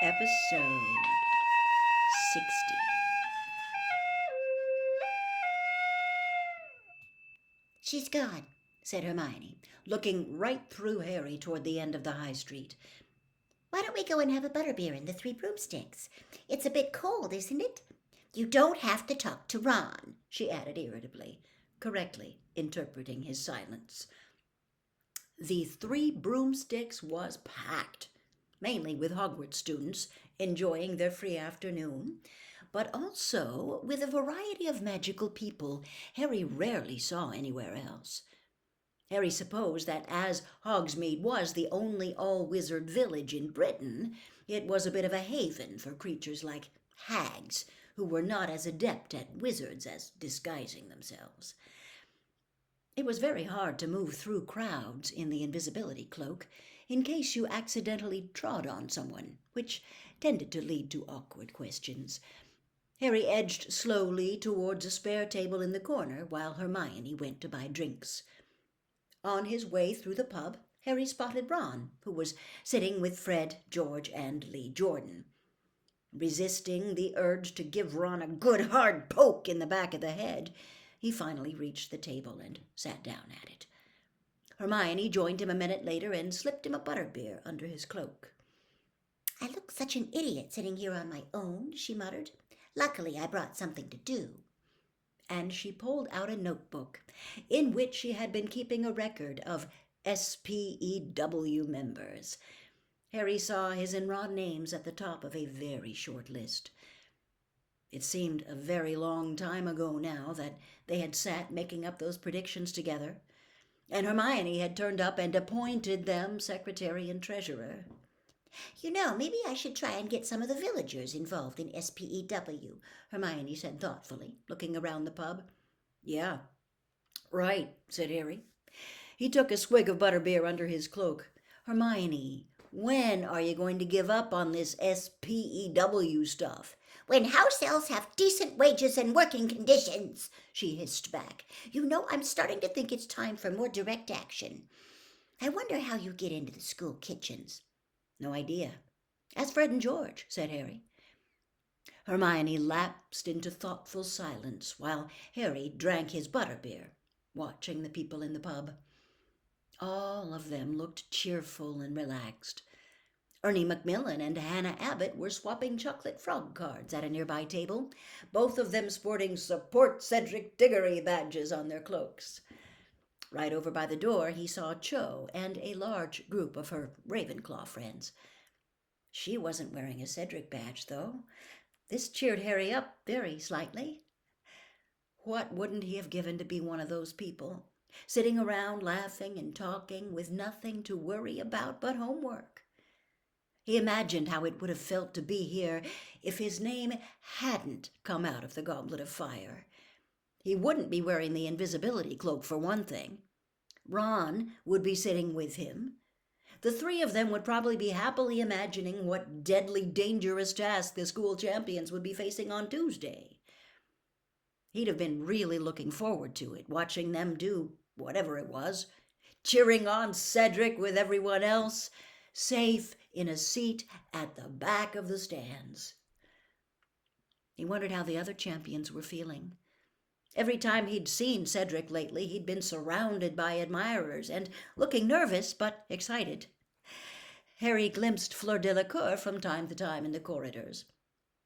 Episode 60. She's gone, said Hermione, looking right through Harry toward the end of the high street. Why don't we go and have a butterbeer in the Three Broomsticks? It's a bit cold, isn't it? You don't have to talk to Ron, she added irritably, correctly interpreting his silence. The Three Broomsticks was packed, mainly with Hogwarts students enjoying their free afternoon, but also with a variety of magical people Harry rarely saw anywhere else. Harry supposed that as Hogsmeade was the only all-wizard village in Britain, it was a bit of a haven for creatures like hags, who were not as adept at wizards as disguising themselves. It was very hard to move through crowds in the invisibility cloak in case you accidentally trod on someone, which tended to lead to awkward questions. Harry edged slowly towards a spare table in the corner while Hermione went to buy drinks. On his way through the pub, Harry spotted Ron, who was sitting with Fred, George, and Lee Jordan. Resisting the urge to give Ron a good hard poke in the back of the head, he finally reached the table and sat down at it. Hermione joined him a minute later and slipped him a butterbeer under his cloak. I look such an idiot sitting here on my own, she muttered. Luckily, I brought something to do. And she pulled out a notebook in which she had been keeping a record of SPEW members. Harry saw his and Ron names at the top of a very short list. It seemed a very long time ago now that they had sat making up those predictions together, and Hermione had turned up and appointed them secretary and treasurer. You know, maybe I should try and get some of the villagers involved in SPEW, Hermione said thoughtfully, looking around the pub. Yeah, right, said Harry. He took a swig of butterbeer under his cloak. Hermione, when are you going to give up on this SPEW stuff? When house elves have decent wages and working conditions, she hissed back. You know, I'm starting to think it's time for more direct action. I wonder how you get into the school kitchens. No idea. Ask Fred and George, said Harry. Hermione lapsed into thoughtful silence while Harry drank his butterbeer, watching the people in the pub. All of them looked cheerful and relaxed. Ernie Macmillan and Hannah Abbott were swapping chocolate frog cards at a nearby table, both of them sporting Support Cedric Diggory badges on their cloaks. Right over by the door he saw Cho and a large group of her Ravenclaw friends. She wasn't wearing a Cedric badge, though. This cheered Harry up very slightly. What wouldn't he have given to be one of those people, sitting around laughing and talking with nothing to worry about but homework? He imagined how it would have felt to be here if his name hadn't come out of the Goblet of Fire. He wouldn't be wearing the invisibility cloak, for one thing. Ron would be sitting with him. The three of them would probably be happily imagining what deadly dangerous task the school champions would be facing on Tuesday. He'd have been really looking forward to it, watching them do whatever it was, cheering on Cedric with everyone else, safe in a seat at the back of the stands. He wondered how the other champions were feeling. Every time he'd seen Cedric lately, he'd been surrounded by admirers and looking nervous but excited. Harry glimpsed Fleur Delacour from time to time in the corridors.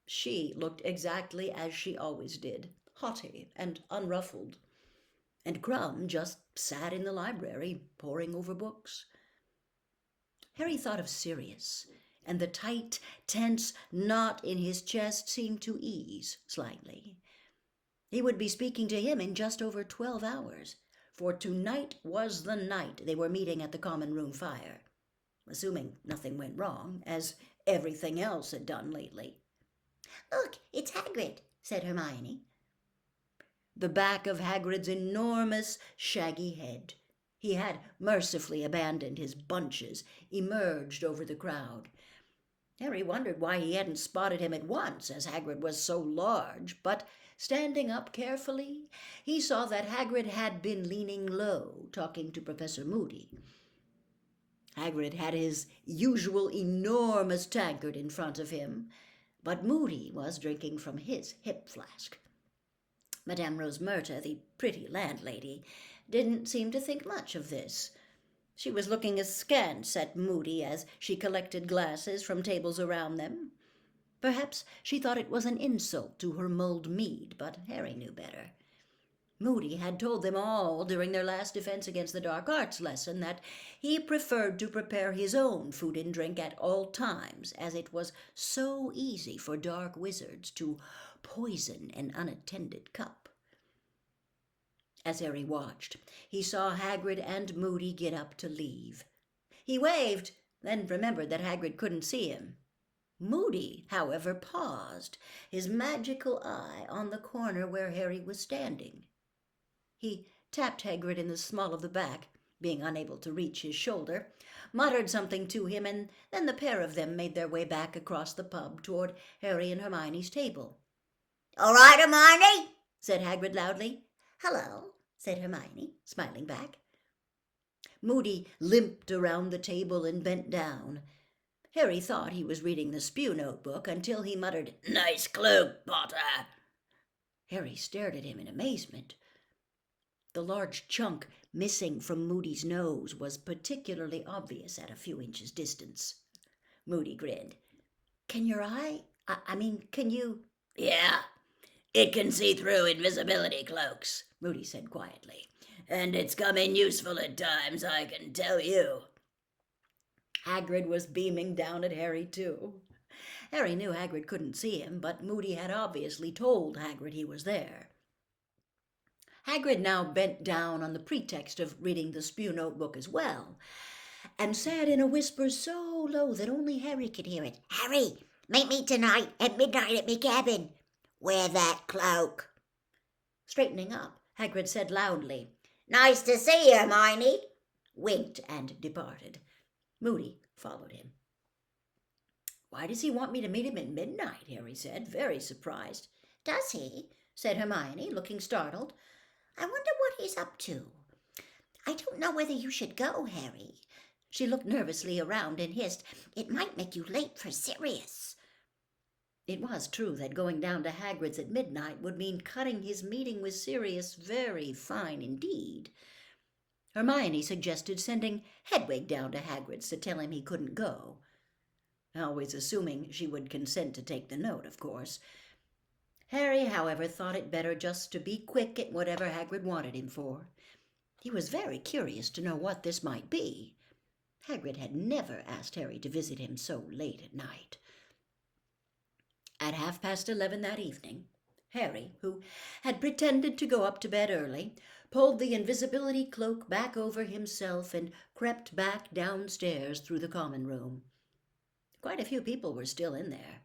She looked exactly as she always did, haughty and unruffled. And Crumb just sat in the library, poring over books. Harry thought of Sirius, and the tight, tense knot in his chest seemed to ease slightly. He would be speaking to him in just over 12 hours, for tonight was the night they were meeting at the common room fire, assuming nothing went wrong, as everything else had done lately. Look, it's Hagrid, said Hermione. The back of Hagrid's enormous, shaggy head, he had mercifully abandoned his bunches, emerged over the crowd. Harry wondered why he hadn't spotted him at once, as Hagrid was so large, but standing up carefully, he saw that Hagrid had been leaning low, talking to Professor Moody. Hagrid had his usual enormous tankard in front of him, but Moody was drinking from his hip flask. Madame Rosemerta, the pretty landlady, didn't seem to think much of this. She was looking askance at Moody as she collected glasses from tables around them. Perhaps she thought it was an insult to her mulled mead, but Harry knew better. Moody had told them all during their last defense against the dark arts lesson that he preferred to prepare his own food and drink at all times, as it was so easy for dark wizards to poison an unattended cup. As Harry watched, he saw Hagrid and Moody get up to leave. He waved, then remembered that Hagrid couldn't see him. Moody, however, paused, his magical eye on the corner where Harry was standing. He tapped Hagrid in the small of the back, being unable to reach his shoulder, muttered something to him, and then the pair of them made their way back across the pub toward Harry and Hermione's table. "All right, Hermione," said Hagrid loudly. "Hello," said Hermione, smiling back. Moody limped around the table and bent down. Harry thought he was reading the Spew Notebook until he muttered, "Nice cloak, Potter." Harry stared at him in amazement. The large chunk missing from Moody's nose was particularly obvious at a few inches' distance. Moody grinned. "Can your eye? Can you?" "Yeah, it can see through invisibility cloaks," Moody said quietly. "And it's come in useful at times, I can tell you." Hagrid was beaming down at Harry, too. Harry knew Hagrid couldn't see him, but Moody had obviously told Hagrid he was there. Hagrid now bent down on the pretext of reading the Spew Notebook as well, and said in a whisper so low that only Harry could hear it, "Harry, meet me tonight at midnight at me cabin. Wear that cloak." Straightening up, Hagrid said loudly, "Nice to see you, Hermione," winked, and departed. Moody followed him. "Why does he want me to meet him at midnight?" Harry said, very surprised. "Does he?" said Hermione, looking startled. "I wonder what he's up to. I don't know whether you should go, Harry." She looked nervously around and hissed, "It might make you late for Sirius." It was true that going down to Hagrid's at midnight would mean cutting his meeting with Sirius very fine indeed. Hermione suggested sending Hedwig down to Hagrid's to tell him he couldn't go, always assuming she would consent to take the note, of course. Harry, however, thought it better just to be quick at whatever Hagrid wanted him for. He was very curious to know what this might be. Hagrid had never asked Harry to visit him so late at night. At 11:30 that evening, Harry, who had pretended to go up to bed early, pulled the invisibility cloak back over himself and crept back downstairs through the common room. Quite a few people were still in there.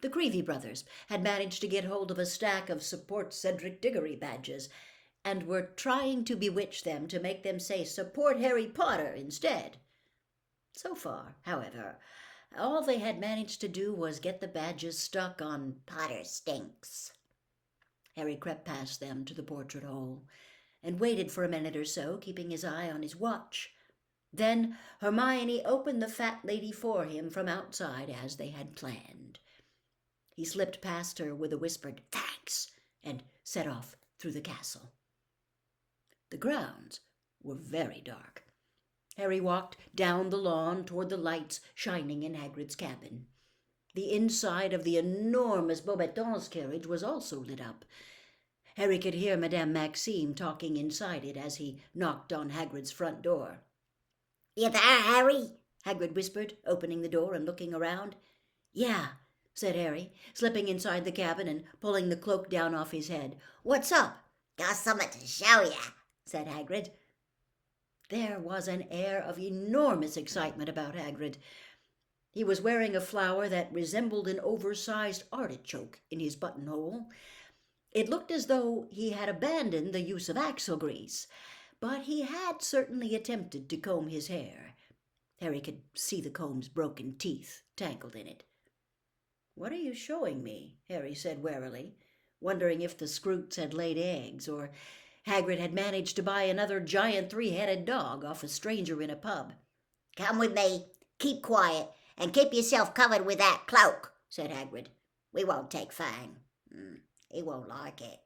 The Creevy brothers had managed to get hold of a stack of Support Cedric Diggory badges and were trying to bewitch them to make them say Support Harry Potter instead. So far, however, all they had managed to do was get the badges stuck on "Potter stinks." Harry crept past them to the portrait hole and waited for a minute or so, keeping his eye on his watch. Then Hermione opened the fat lady for him from outside as they had planned. He slipped past her with a whispered "Thanks" and set off through the castle. The grounds were very dark. Harry walked down the lawn toward the lights shining in Hagrid's cabin. The inside of the enormous Beauxbatons carriage was also lit up. Harry could hear Madame Maxime talking inside it as he knocked on Hagrid's front door. "You there, Harry?" Hagrid whispered, opening the door and looking around. "Yeah," said Harry, slipping inside the cabin and pulling the cloak down off his head. "What's up?" "Got something to show ya," said Hagrid. There was an air of enormous excitement about Hagrid. He was wearing a flower that resembled an oversized artichoke in his buttonhole. It looked as though he had abandoned the use of axle grease, but he had certainly attempted to comb his hair. Harry could see the comb's broken teeth tangled in it. "What are you showing me?" Harry said warily, wondering if the Scroots had laid eggs, or Hagrid had managed to buy another giant 3-headed dog off a stranger in a pub. Come with me. Keep quiet and keep yourself covered with that cloak, said Hagrid. We won't take Fang. He won't like it.